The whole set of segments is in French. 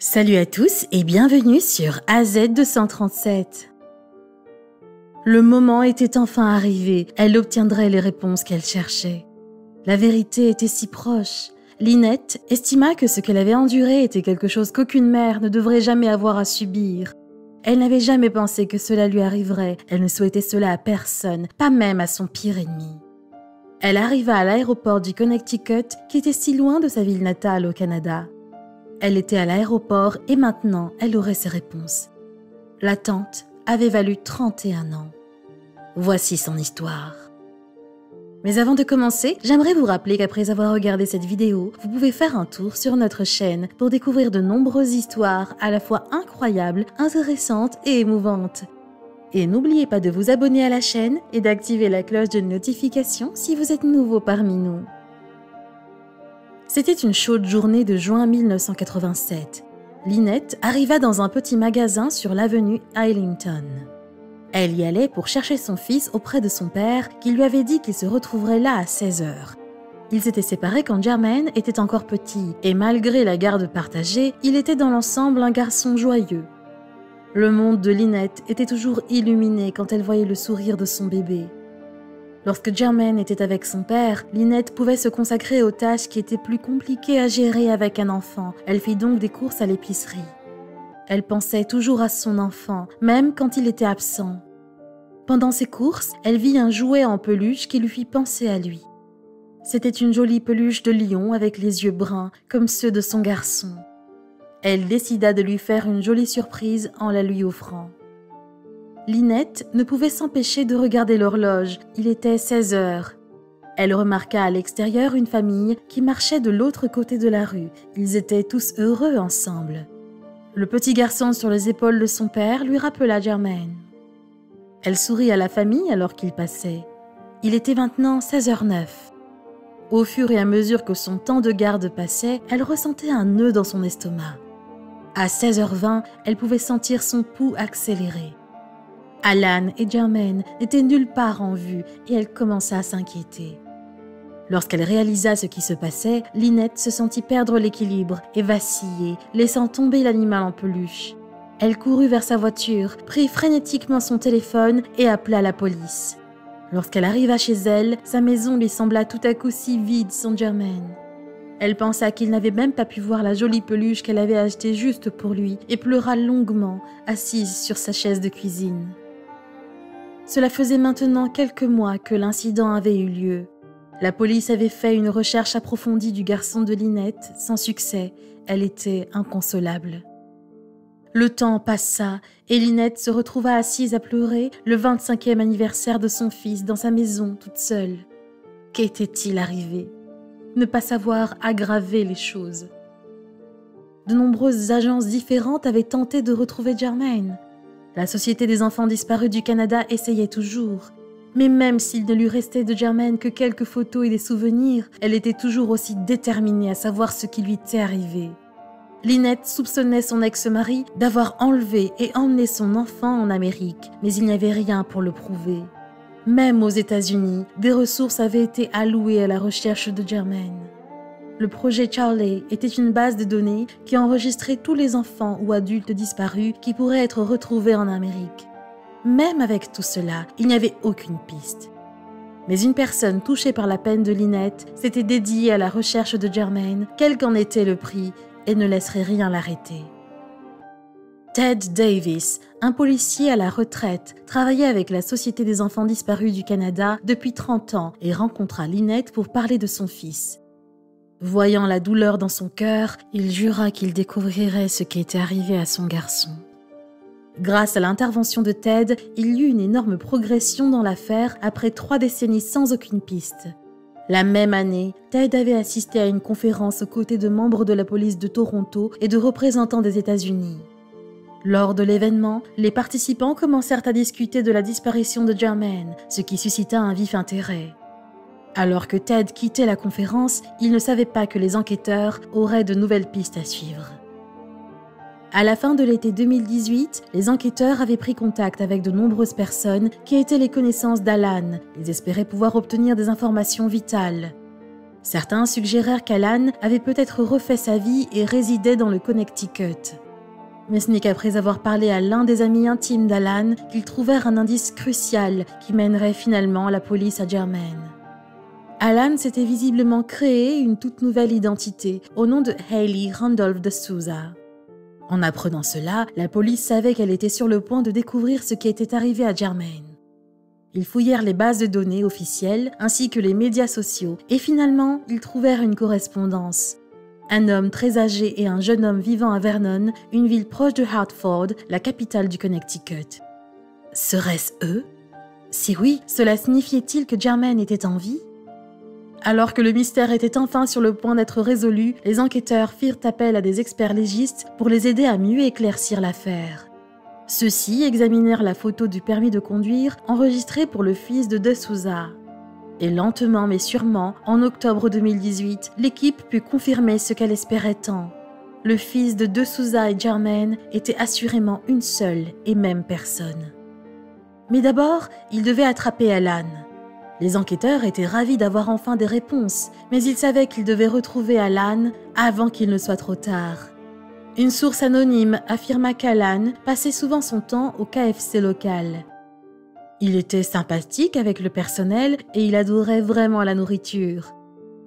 Salut à tous et bienvenue sur AZ237. Le moment était enfin arrivé, elle obtiendrait les réponses qu'elle cherchait. La vérité était si proche. Lynette estima que ce qu'elle avait enduré était quelque chose qu'aucune mère ne devrait jamais avoir à subir. Elle n'avait jamais pensé que cela lui arriverait, elle ne souhaitait cela à personne, pas même à son pire ennemi. Elle arriva à l'aéroport du Connecticut qui était si loin de sa ville natale au Canada. Elle était à l'aéroport et maintenant, elle aurait ses réponses. L'attente avait valu 31 ans. Voici son histoire. Mais avant de commencer, j'aimerais vous rappeler qu'après avoir regardé cette vidéo, vous pouvez faire un tour sur notre chaîne pour découvrir de nombreuses histoires à la fois incroyables, intéressantes et émouvantes. Et n'oubliez pas de vous abonner à la chaîne et d'activer la cloche de notification si vous êtes nouveau parmi nous. C'était une chaude journée de juin 1987. Lynette arriva dans un petit magasin sur l'avenue Arlington. Elle y allait pour chercher son fils auprès de son père qui lui avait dit qu'il se retrouverait là à 16h. Ils s'étaient séparés quand Jermaine était encore petit et malgré la garde partagée, il était dans l'ensemble un garçon joyeux. Le monde de Lynette était toujours illuminé quand elle voyait le sourire de son bébé. Lorsque Jermaine était avec son père, Lynette pouvait se consacrer aux tâches qui étaient plus compliquées à gérer avec un enfant. Elle fit donc des courses à l'épicerie. Elle pensait toujours à son enfant, même quand il était absent. Pendant ses courses, elle vit un jouet en peluche qui lui fit penser à lui. C'était une jolie peluche de lion avec les yeux bruns, comme ceux de son garçon. Elle décida de lui faire une jolie surprise en la lui offrant. Lynette ne pouvait s'empêcher de regarder l'horloge, il était 16h. Elle remarqua à l'extérieur une famille qui marchait de l'autre côté de la rue. Ils étaient tous heureux ensemble. Le petit garçon sur les épaules de son père lui rappela Jermaine. Elle sourit à la famille alors qu'il passait. Il était maintenant 16h09. Au fur et à mesure que son temps de garde passait, elle ressentait un nœud dans son estomac. À 16h20, elle pouvait sentir son pouls accélérer. Alan et Jermaine n'étaient nulle part en vue et elle commença à s'inquiéter. Lorsqu'elle réalisa ce qui se passait, Lynette se sentit perdre l'équilibre et vaciller, laissant tomber l'animal en peluche. Elle courut vers sa voiture, prit frénétiquement son téléphone et appela la police. Lorsqu'elle arriva chez elle, sa maison lui sembla tout à coup si vide sans Jermaine. Elle pensa qu'il n'avait même pas pu voir la jolie peluche qu'elle avait achetée juste pour lui et pleura longuement, assise sur sa chaise de cuisine. Cela faisait maintenant quelques mois que l'incident avait eu lieu. La police avait fait une recherche approfondie du garçon de Lynette, sans succès. Elle était inconsolable. Le temps passa et Lynette se retrouva assise à pleurer le 25e anniversaire de son fils dans sa maison toute seule. Qu'était-il arrivé? Ne pas savoir aggraver les choses. De nombreuses agences différentes avaient tenté de retrouver Jermaine. La Société des enfants disparus du Canada essayait toujours. Mais même s'il ne lui restait de Jermaine que quelques photos et des souvenirs, elle était toujours aussi déterminée à savoir ce qui lui était arrivé. Lynette soupçonnait son ex-mari d'avoir enlevé et emmené son enfant en Amérique, mais il n'y avait rien pour le prouver. Même aux États-Unis, des ressources avaient été allouées à la recherche de Jermaine. Le projet Charlie était une base de données qui enregistrait tous les enfants ou adultes disparus qui pourraient être retrouvés en Amérique. Même avec tout cela, il n'y avait aucune piste. Mais une personne touchée par la peine de Lynette s'était dédiée à la recherche de Jermaine, quel qu'en était le prix, et ne laisserait rien l'arrêter. Ted Davis, un policier à la retraite, travaillait avec la Société des enfants disparus du Canada depuis 30 ans et rencontra Lynette pour parler de son fils. Voyant la douleur dans son cœur, il jura qu'il découvrirait ce qui était arrivé à son garçon. Grâce à l'intervention de Ted, il y eut une énorme progression dans l'affaire après 3 décennies sans aucune piste. La même année, Ted avait assisté à une conférence aux côtés de membres de la police de Toronto et de représentants des États-Unis. Lors de l'événement, les participants commencèrent à discuter de la disparition de Jermaine, ce qui suscita un vif intérêt. Alors que Ted quittait la conférence, il ne savait pas que les enquêteurs auraient de nouvelles pistes à suivre. À la fin de l'été 2018, les enquêteurs avaient pris contact avec de nombreuses personnes qui étaient les connaissances d'Alan. Ils espéraient pouvoir obtenir des informations vitales. Certains suggérèrent qu'Alan avait peut-être refait sa vie et résidait dans le Connecticut. Mais ce n'est qu'après avoir parlé à l'un des amis intimes d'Alan qu'ils trouvèrent un indice crucial qui mènerait finalement la police à Germaine. Alan s'était visiblement créé une toute nouvelle identité au nom de Hayley Randolph de Souza. En apprenant cela, la police savait qu'elle était sur le point de découvrir ce qui était arrivé à Germaine. Ils fouillèrent les bases de données officielles ainsi que les médias sociaux et finalement, ils trouvèrent une correspondance. Un homme très âgé et un jeune homme vivant à Vernon, une ville proche de Hartford, la capitale du Connecticut. Serait-ce eux? Si oui, cela signifiait-il que Germaine était en vie? Alors que le mystère était enfin sur le point d'être résolu, les enquêteurs firent appel à des experts légistes pour les aider à mieux éclaircir l'affaire. Ceux-ci examinèrent la photo du permis de conduire enregistrée pour le fils de Souza. Et lentement mais sûrement, en octobre 2018, l'équipe put confirmer ce qu'elle espérait tant. Le fils de Souza et Germaine était assurément une seule et même personne. Mais d'abord, ils devaient attraper Alan. Les enquêteurs étaient ravis d'avoir enfin des réponses, mais ils savaient qu'ils devaient retrouver Alan avant qu'il ne soit trop tard. Une source anonyme affirma qu'Alan passait souvent son temps au KFC local. Il était sympathique avec le personnel et il adorait vraiment la nourriture.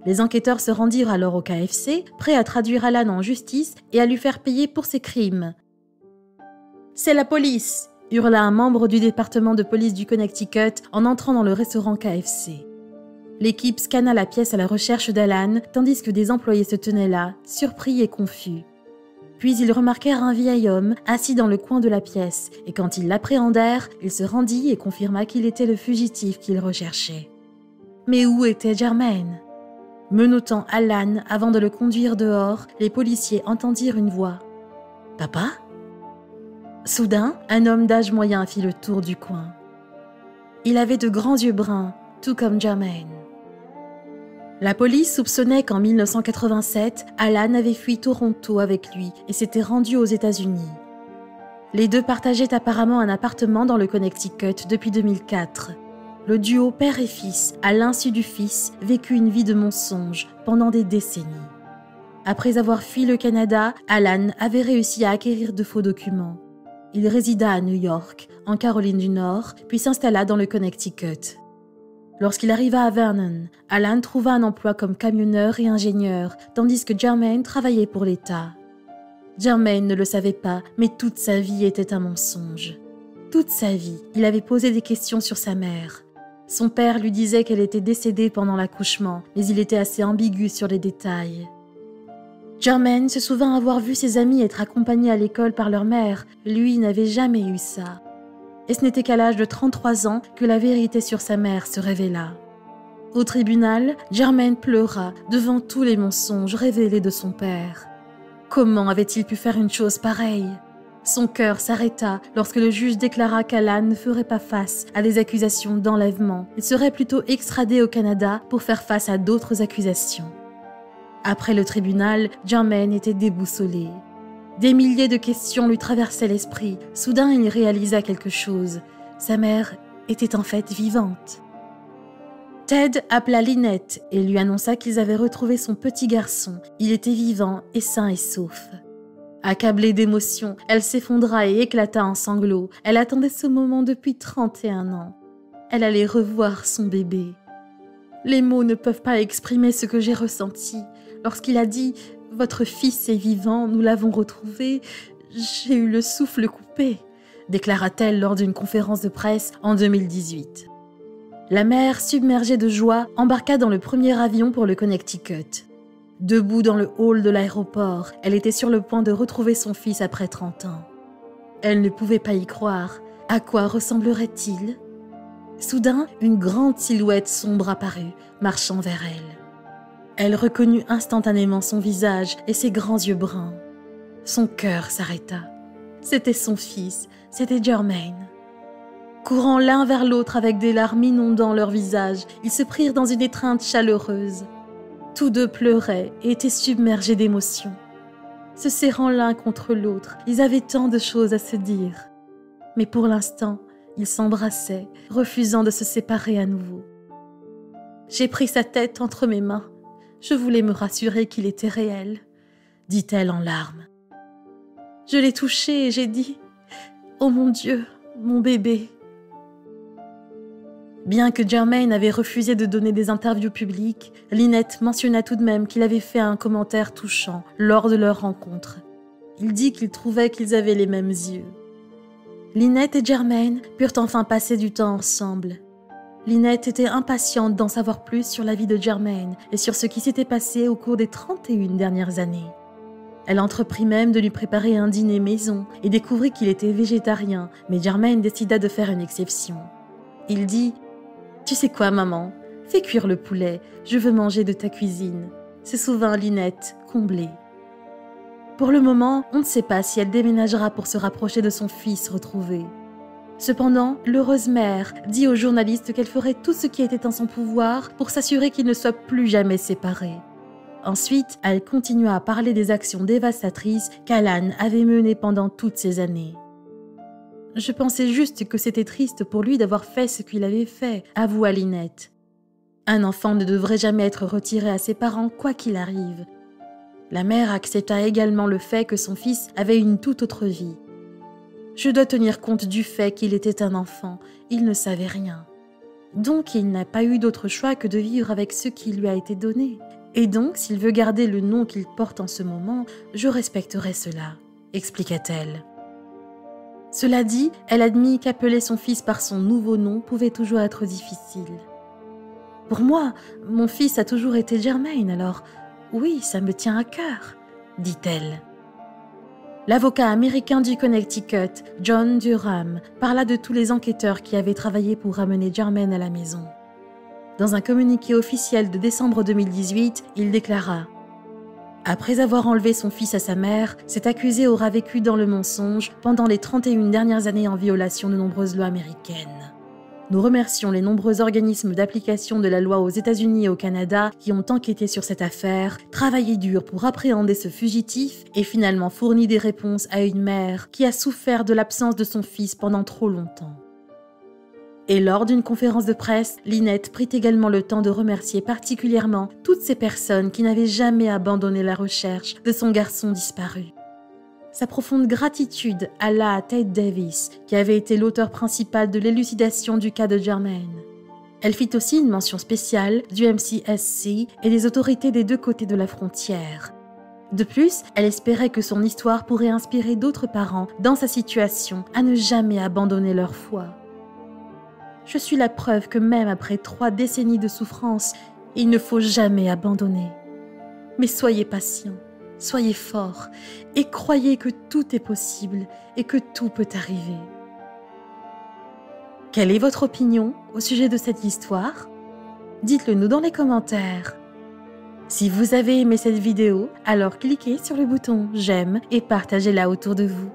Les enquêteurs se rendirent alors au KFC, prêts à traduire Alan en justice et à lui faire payer pour ses crimes. « C'est la police !» hurla un membre du département de police du Connecticut en entrant dans le restaurant KFC. L'équipe scanna la pièce à la recherche d'Alan, tandis que des employés se tenaient là, surpris et confus. Puis ils remarquèrent un vieil homme assis dans le coin de la pièce, et quand ils l'appréhendèrent, il se rendit et confirma qu'il était le fugitif qu'ils recherchaient. Mais où était Germaine? Menottant Alan avant de le conduire dehors, les policiers entendirent une voix. « Papa ?» Soudain, un homme d'âge moyen fit le tour du coin. Il avait de grands yeux bruns, tout comme Germaine. La police soupçonnait qu'en 1987, Alan avait fui Toronto avec lui et s'était rendu aux États-Unis. Les deux partageaient apparemment un appartement dans le Connecticut depuis 2004. Le duo père et fils, à l'insu du fils, vécut une vie de mensonges pendant des décennies. Après avoir fui le Canada, Alan avait réussi à acquérir de faux documents. Il résida à New York, en Caroline du Nord, puis s'installa dans le Connecticut. Lorsqu'il arriva à Vernon, Alan trouva un emploi comme camionneur et ingénieur, tandis que Germaine travaillait pour l'État. Germaine ne le savait pas, mais toute sa vie était un mensonge. Toute sa vie, il avait posé des questions sur sa mère. Son père lui disait qu'elle était décédée pendant l'accouchement, mais il était assez ambigu sur les détails. Germaine se souvint avoir vu ses amis être accompagnés à l'école par leur mère. Lui n'avait jamais eu ça. Et ce n'était qu'à l'âge de 33 ans que la vérité sur sa mère se révéla. Au tribunal, Germaine pleura devant tous les mensonges révélés de son père. Comment avait-il pu faire une chose pareille? Son cœur s'arrêta lorsque le juge déclara qu'Alan ne ferait pas face à des accusations d'enlèvement. Il serait plutôt extradé au Canada pour faire face à d'autres accusations. Après le tribunal, Germaine était déboussolée. Des milliers de questions lui traversaient l'esprit. Soudain, il réalisa quelque chose. Sa mère était en fait vivante. Ted appela Lynette et lui annonça qu'ils avaient retrouvé son petit garçon. Il était vivant et sain et sauf. Accablée d'émotion, elle s'effondra et éclata en sanglots. Elle attendait ce moment depuis 31 ans. Elle allait revoir son bébé. Les mots ne peuvent pas exprimer ce que j'ai ressenti. Lorsqu'il a dit « Votre fils est vivant, nous l'avons retrouvé », j'ai eu le souffle coupé, déclara-t-elle lors d'une conférence de presse en 2018. La mère, submergée de joie, embarqua dans le premier avion pour le Connecticut. Debout dans le hall de l'aéroport, elle était sur le point de retrouver son fils après 30 ans. Elle ne pouvait pas y croire. À quoi ressemblerait-il ? Soudain, une grande silhouette sombre apparut, marchant vers elle. Elle reconnut instantanément son visage et ses grands yeux bruns. Son cœur s'arrêta. C'était son fils, c'était Germaine. Courant l'un vers l'autre avec des larmes inondant leur visage, ils se prirent dans une étreinte chaleureuse. Tous deux pleuraient et étaient submergés d'émotion. Se serrant l'un contre l'autre, ils avaient tant de choses à se dire. Mais pour l'instant, ils s'embrassaient, refusant de se séparer à nouveau. J'ai pris sa tête entre mes mains. Je voulais me rassurer qu'il était réel, dit-elle en larmes. Je l'ai touché et j'ai dit « Oh mon Dieu, mon bébé !» Bien que Jermaine avait refusé de donner des interviews publiques, Lynette mentionna tout de même qu'il avait fait un commentaire touchant lors de leur rencontre. Il dit qu'il trouvait qu'ils avaient les mêmes yeux. Lynette et Jermaine purent enfin passer du temps ensemble. Lynette était impatiente d'en savoir plus sur la vie de Jermaine et sur ce qui s'était passé au cours des 31 dernières années. Elle entreprit même de lui préparer un dîner maison et découvrit qu'il était végétarien, mais Jermaine décida de faire une exception. Il dit « Tu sais quoi, maman? Fais cuire le poulet, je veux manger de ta cuisine. » C'est souvent Lynette, comblée. Pour le moment, on ne sait pas si elle déménagera pour se rapprocher de son fils retrouvé. Cependant, l'heureuse mère dit aux journalistes qu'elle ferait tout ce qui était en son pouvoir pour s'assurer qu'ils ne soient plus jamais séparés. Ensuite, elle continua à parler des actions dévastatrices qu'Alan avait menées pendant toutes ces années. « Je pensais juste que c'était triste pour lui d'avoir fait ce qu'il avait fait, avoua Lynette. Un enfant ne devrait jamais être retiré à ses parents quoi qu'il arrive. La mère accepta également le fait que son fils avait une toute autre vie. Je dois tenir compte du fait qu'il était un enfant, il ne savait rien. Donc il n'a pas eu d'autre choix que de vivre avec ce qui lui a été donné. Et donc s'il veut garder le nom qu'il porte en ce moment, je respecterai cela, expliqua-t-elle. Cela dit, elle admit qu'appeler son fils par son nouveau nom pouvait toujours être difficile. Pour moi, mon fils a toujours été Jermaine, alors oui, ça me tient à cœur, dit-elle. L'avocat américain du Connecticut, John Durham, parla de tous les enquêteurs qui avaient travaillé pour ramener Jermaine à la maison. Dans un communiqué officiel de décembre 2018, il déclara « Après avoir enlevé son fils à sa mère, cet accusé aura vécu dans le mensonge pendant les 31 dernières années en violation de nombreuses lois américaines. » Nous remercions les nombreux organismes d'application de la loi aux États-Unis et au Canada qui ont enquêté sur cette affaire, travaillé dur pour appréhender ce fugitif et finalement fourni des réponses à une mère qui a souffert de l'absence de son fils pendant trop longtemps. Et lors d'une conférence de presse, Lynette prit également le temps de remercier particulièrement toutes ces personnes qui n'avaient jamais abandonné la recherche de son garçon disparu. Sa profonde gratitude alla à Tate Davis, qui avait été l'auteur principal de l'élucidation du cas de Jermaine. Elle fit aussi une mention spéciale du MCSC et des autorités des deux côtés de la frontière. De plus, elle espérait que son histoire pourrait inspirer d'autres parents dans sa situation à ne jamais abandonner leur foi. « Je suis la preuve que même après 3 décennies de souffrance, il ne faut jamais abandonner. Mais soyez patients. Soyez forts et croyez que tout est possible et que tout peut arriver. » Quelle est votre opinion au sujet de cette histoire? Dites-le nous dans les commentaires. Si vous avez aimé cette vidéo, alors cliquez sur le bouton j'aime et partagez-la autour de vous.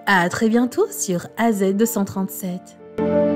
À très bientôt sur AZ237.